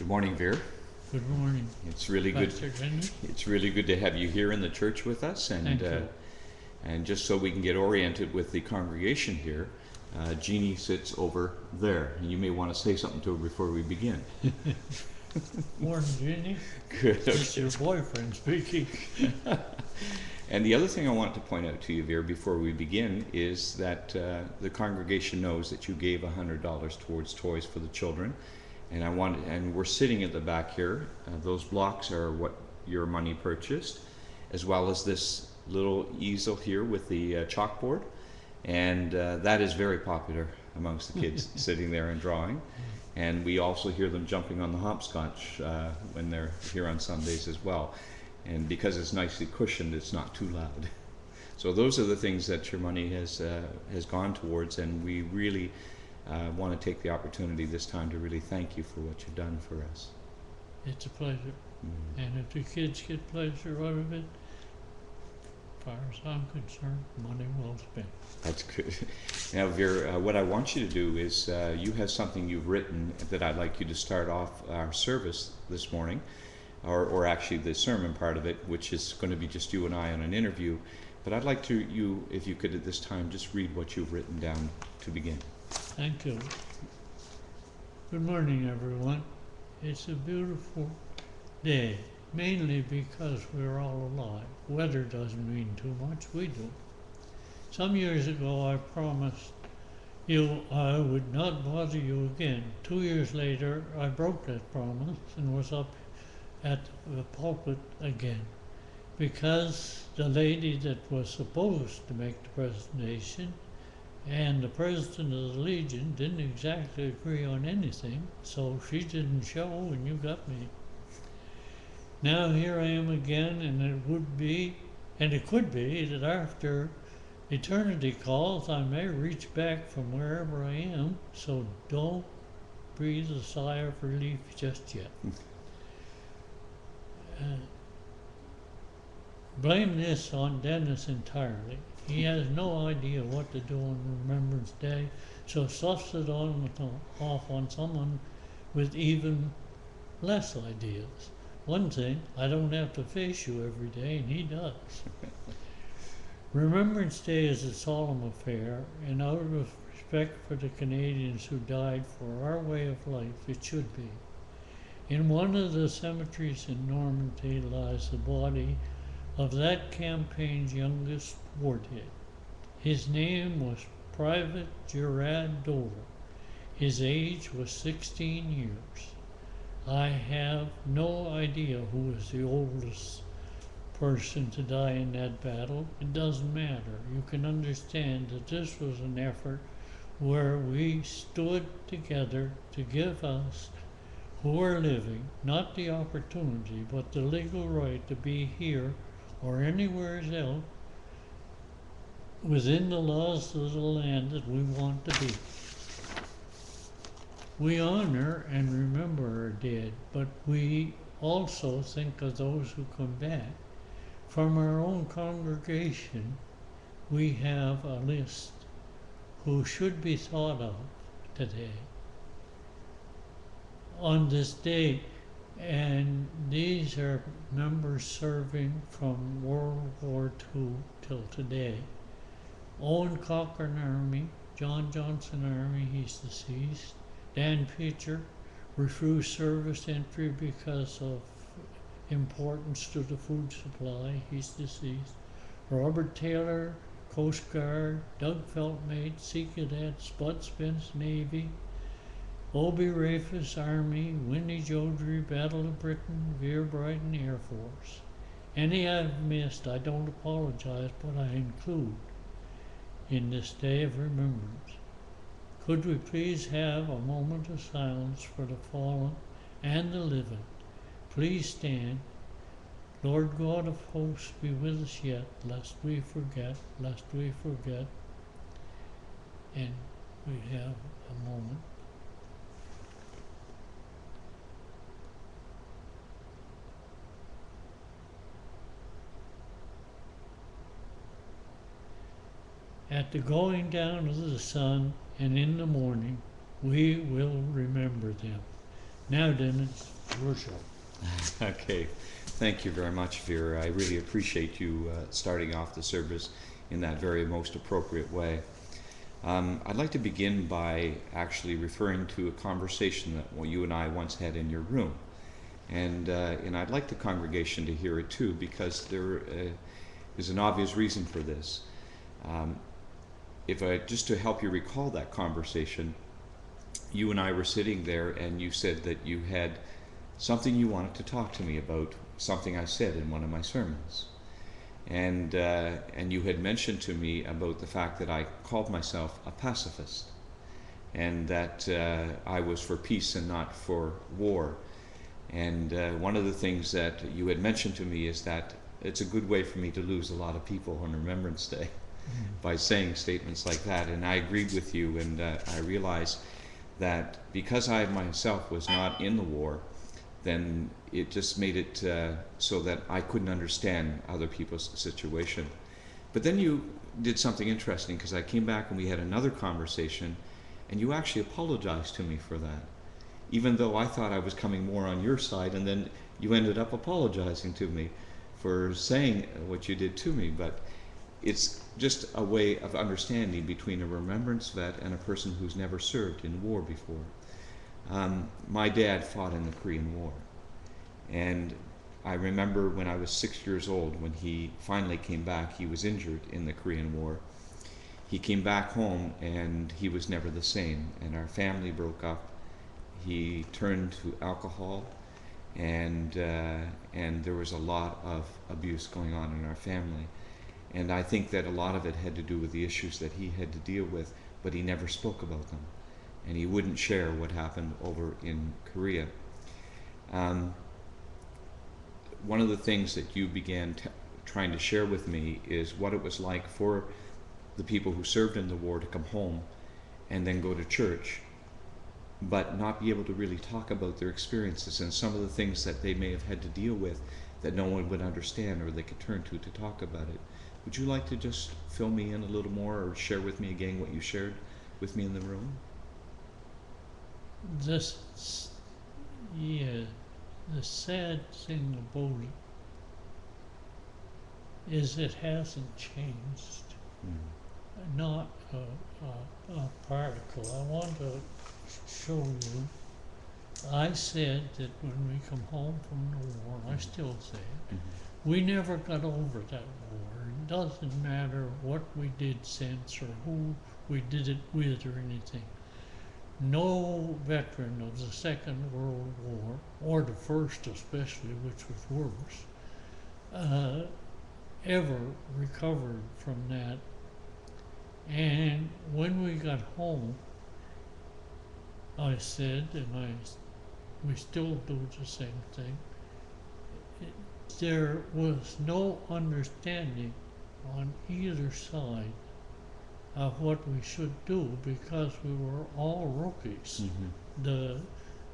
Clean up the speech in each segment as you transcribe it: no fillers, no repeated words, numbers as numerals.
Good morning, Vere. Good morning, It's really good. Pastor Dennis. It's really good to have you here in the church with us, Thank you. and just so we can get oriented with the congregation here, Jeannie sits over there, and you may want to say something to her before we begin. Morning, Jenny. Good. It's your boyfriend speaking. And the other thing I want to point out to you, Vere, before we begin, is that the congregation knows that you gave $100 towards toys for the children, and we're sitting at the back here. Those blocks are what your money purchased, as well as this little easel here with the chalkboard, and that is very popular amongst the kids sitting there and drawing. And we also hear them jumping on the hopscotch when they're here on Sundays as well. And because it's nicely cushioned, it's not too loud. So those are the things that your money has gone towards, and we really want to take the opportunity this time to really thank you for what you've done for us. It's a pleasure. And if the kids get pleasure out of it, as far as I'm concerned, money well spent. That's good. Now, Vere, what I want you to do is you have something you've written that I'd like you to start off our service this morning, or actually the sermon part of it, which is going to be just you and I on an interview. But I'd like you, if you could at this time, just read what you've written down to begin. Thank you. Good morning, everyone. It's a beautiful day, mainly because we're all alive. Weather doesn't mean too much, we do. Some years ago I promised you I would not bother you again. 2 years later I broke that promise and was up at the pulpit again, because the lady that was supposed to make the presentation and the president of the Legion didn't exactly agree on anything, so she didn't show and you got me. Now here I am again, and it could be that after eternity calls I may reach back from wherever I am, so don't breathe a sigh of relief just yet. Blame this on Dennis entirely. He has no idea what to do on Remembrance Day, so suffs it off on someone with even less ideas. One thing, I don't have to face you every day, and he does. Remembrance Day is a solemn affair, and out of respect for the Canadians who died for our way of life, it should be. In one of the cemeteries in Normandy lies the body of that campaign's youngest warhead. His name was Private Gerard Dover. His age was 16 years. I have no idea who was the oldest person to die in that battle. It doesn't matter. You can understand that this was an effort where we stood together to give us who are living not the opportunity but the legal right to be here or anywhere else within the laws of the land that we want to be. We honor and remember our dead, but we also think of those who come back. From our own congregation, we have a list who should be thought of today on this day, and these are members serving from World War II till today. Owen Cochrane Army, John Johnson Army, he's deceased. Dan Pitcher refused service entry because of importance to the food supply, he's deceased. Robert Taylor, Coast Guard. Doug Feltmate, Sea Cadet. Spud Spence, Navy. Obie Rafus, Army. Winnie Jodrey, Battle of Britain. Vere, Brydon, Air Force. Any I've missed, I don't apologize, but I include in this day of remembrance. Could we please have a moment of silence for the fallen and the living? Please stand. Lord God of hosts, be with us yet, lest we forget, lest we forget. And we have a moment. At the going down of the sun and in the morning, we will remember them. Now, Dennis, your show. Okay, thank you very much, Vere. I really appreciate you starting off the service in that very most appropriate way. I'd like to begin by actually referring to a conversation that you and I once had in your room. And I'd like the congregation to hear it too, because there is an obvious reason for this. Just to help you recall that conversation, you and I were sitting there and you said that you had something you wanted to talk to me about, something I said in one of my sermons. And you had mentioned to me about the fact that I called myself a pacifist, and that I was for peace and not for war. And one of the things that you had mentioned to me is that it's a good way for me to lose a lot of people on Remembrance Day by saying statements like that. And I agreed with you, and I realized that because I myself was not in the war, then it just made it so that I couldn't understand other people's situation. But then you did something interesting, because I came back and we had another conversation, and you actually apologized to me for that, even though I thought I was coming more on your side, and then you ended up apologizing to me for saying what you did to me. But it's just a way of understanding between a Remembrance vet and a person who's never served in war before. My dad fought in the Korean War, and I remember when I was 6 years old, when he finally came back. He was injured in the Korean War. He came back home and he was never the same, and our family broke up. He turned to alcohol, and there was a lot of abuse going on in our family. And I think that a lot of it had to do with the issues that he had to deal with, but he never spoke about them. And he wouldn't share what happened over in Korea. One of the things that you began trying to share with me is what it was like for the people who served in the war to come home and then go to church, but not be able to really talk about their experiences and some of the things that they may have had to deal with that no one would understand or they could turn to talk about it. Would you like to just fill me in a little more, or share with me again what you shared with me in the room? This, yeah, the sad thing about it is it hasn't changed. Not a particle. I want to show you. I said that when we come home from the war, I still say it, we never got over that war. It doesn't matter what we did since or who we did it with or anything. No veteran of the Second World War, or the First especially, which was worse, ever recovered from that. And when we got home, I said, and we still do the same thing, there was no understanding on either side of what we should do, because we were all rookies. The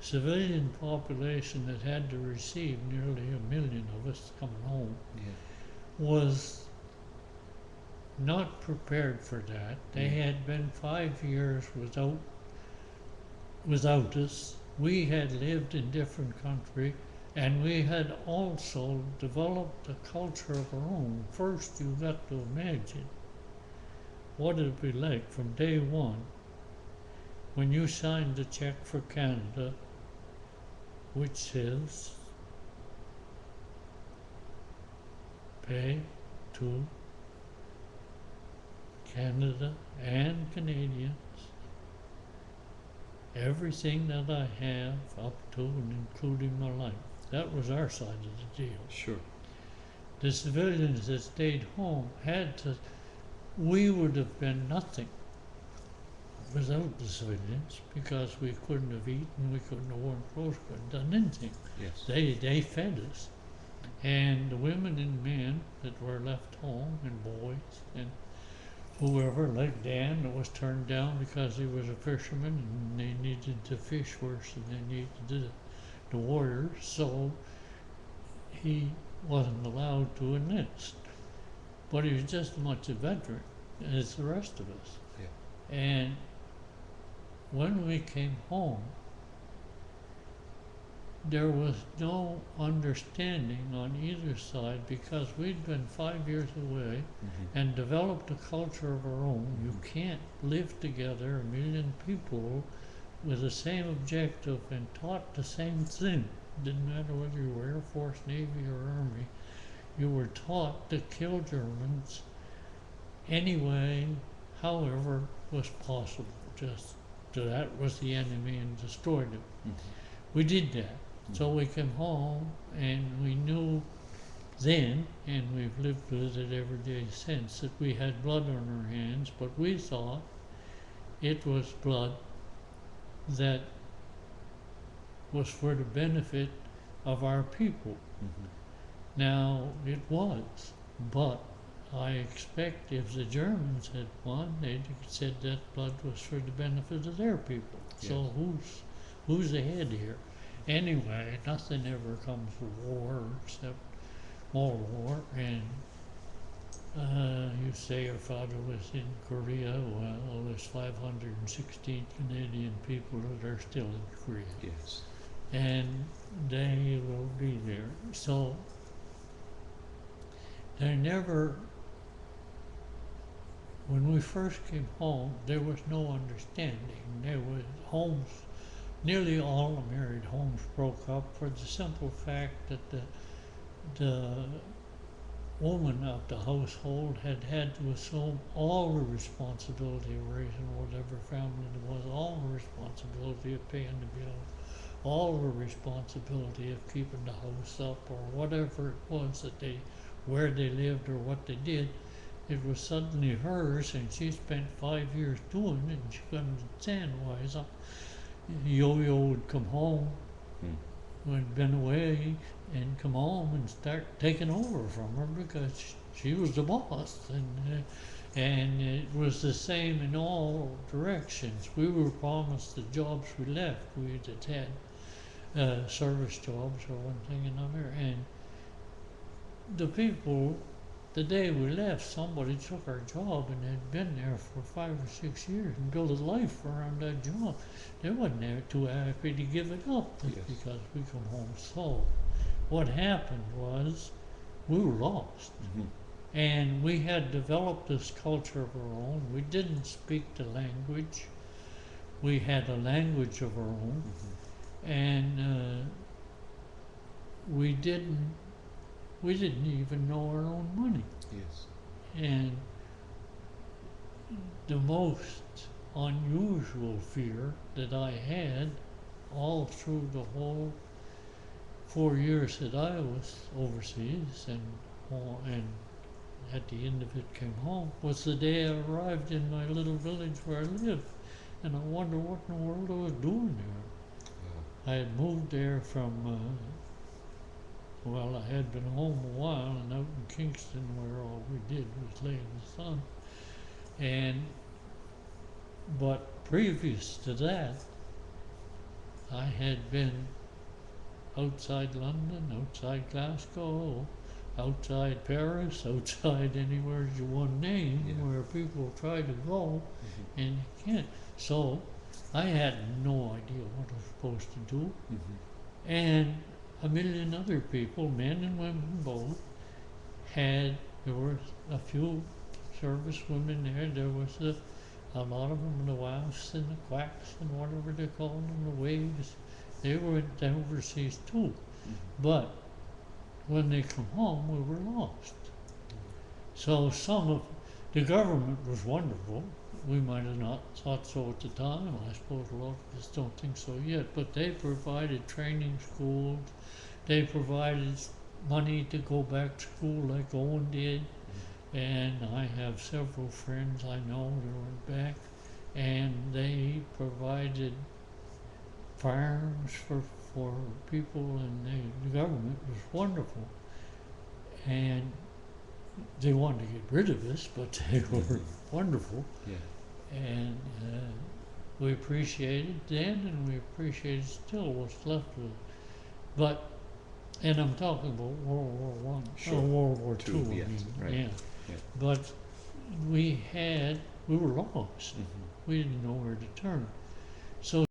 civilian population that had to receive nearly 1 million of us coming home was not prepared for that. They had been 5 years without us. We had lived in different countries, and we had also developed a culture of our own. First, you got to imagine what it'd be like from day one when you signed the check for Canada, which says pay to Canada and Canadians everything that I have up to and including my life. That was our side of the deal. Sure. The civilians that stayed home had to, we would have been nothing without the civilians, because we couldn't have eaten, we couldn't have worn clothes, couldn't have done anything. Yes. They fed us. And the women and men that were left home, and boys, and whoever, like Dan, that was turned down because he was a fisherman and they needed to fish worse than they needed the warriors, so he wasn't allowed to enlist. But he was just as much a veteran as the rest of us. Yeah. And when we came home, there was no understanding on either side because we'd been 5 years away and developed a culture of our own. You can't live together, 1,000,000 people, with the same objective and taught the same thing. Didn't matter whether you were Air Force, Navy, or Army. You were taught to kill Germans anyway, however was possible. Just that was the enemy and destroyed them. We did that. So we came home and we knew then, and we've lived with it every day since, that we had blood on our hands, but we thought it was blood that was for the benefit of our people. Now, it was, but I expect if the Germans had won, they'd said that blood was for the benefit of their people. Yes. So who's ahead here? Anyway, nothing ever comes from war except more war. And you say your father was in Korea. Well, there's 516 Canadian people that are still in Korea. Yes. And they will be there. So they never, when we first came home, there was no understanding. There was homes, nearly all the married homes broke up for the simple fact that the woman of the household had to assume all the responsibility of raising whatever family there was, all the responsibility of paying the bills, all the responsibility of keeping the house up, or whatever it was that where they lived or what they did. It was suddenly hers, and she spent 5 years doing it, and she couldn't understand why. So Yo-Yo would come home, when he'd been away, and come home and start taking over from her because she was the boss, and it was the same in all directions. We were promised the jobs we left. We had service jobs or one thing or another, and the people, the day we left, somebody took our job and had been there for 5 or 6 years and built a life around that job. They wasn't there too happy to give it up just because we come home. So what happened was we were lost. And we had developed this culture of our own. We didn't speak the language. We had a language of our own. And we didn't even know our own money. Yes. And the most unusual fear that I had all through the whole 4 years that I was overseas and at the end of it came home was the day I arrived in my little village where I lived. And I wondered what in the world I was doing there. I had moved there from well, I had been home a while and out in Kingston where all we did was lay in the sun. But previous to that, I had been outside London, outside Glasgow, outside Paris, outside anywhere you want to name, where people try to go and you can't. So I had no idea what I was supposed to do. And 1,000,000 other people, men and women both, there were a few service women there. There was a lot of them, the WAFs and the quacks and whatever they called them, the waves. They were overseas too. But when they come home, we were lost. So the government was wonderful. We might have not thought so at the time. I suppose a lot of us don't think so yet. But they provided training schools. They provided money to go back to school like Owen did. And I have several friends I know that went back. And they provided farms for people, and the government was wonderful. And they wanted to get rid of us, but they were wonderful. And we appreciated then, and we appreciate still what's left of it. And I'm talking about World War I, or World War II. But we were lost. We didn't know where to turn. So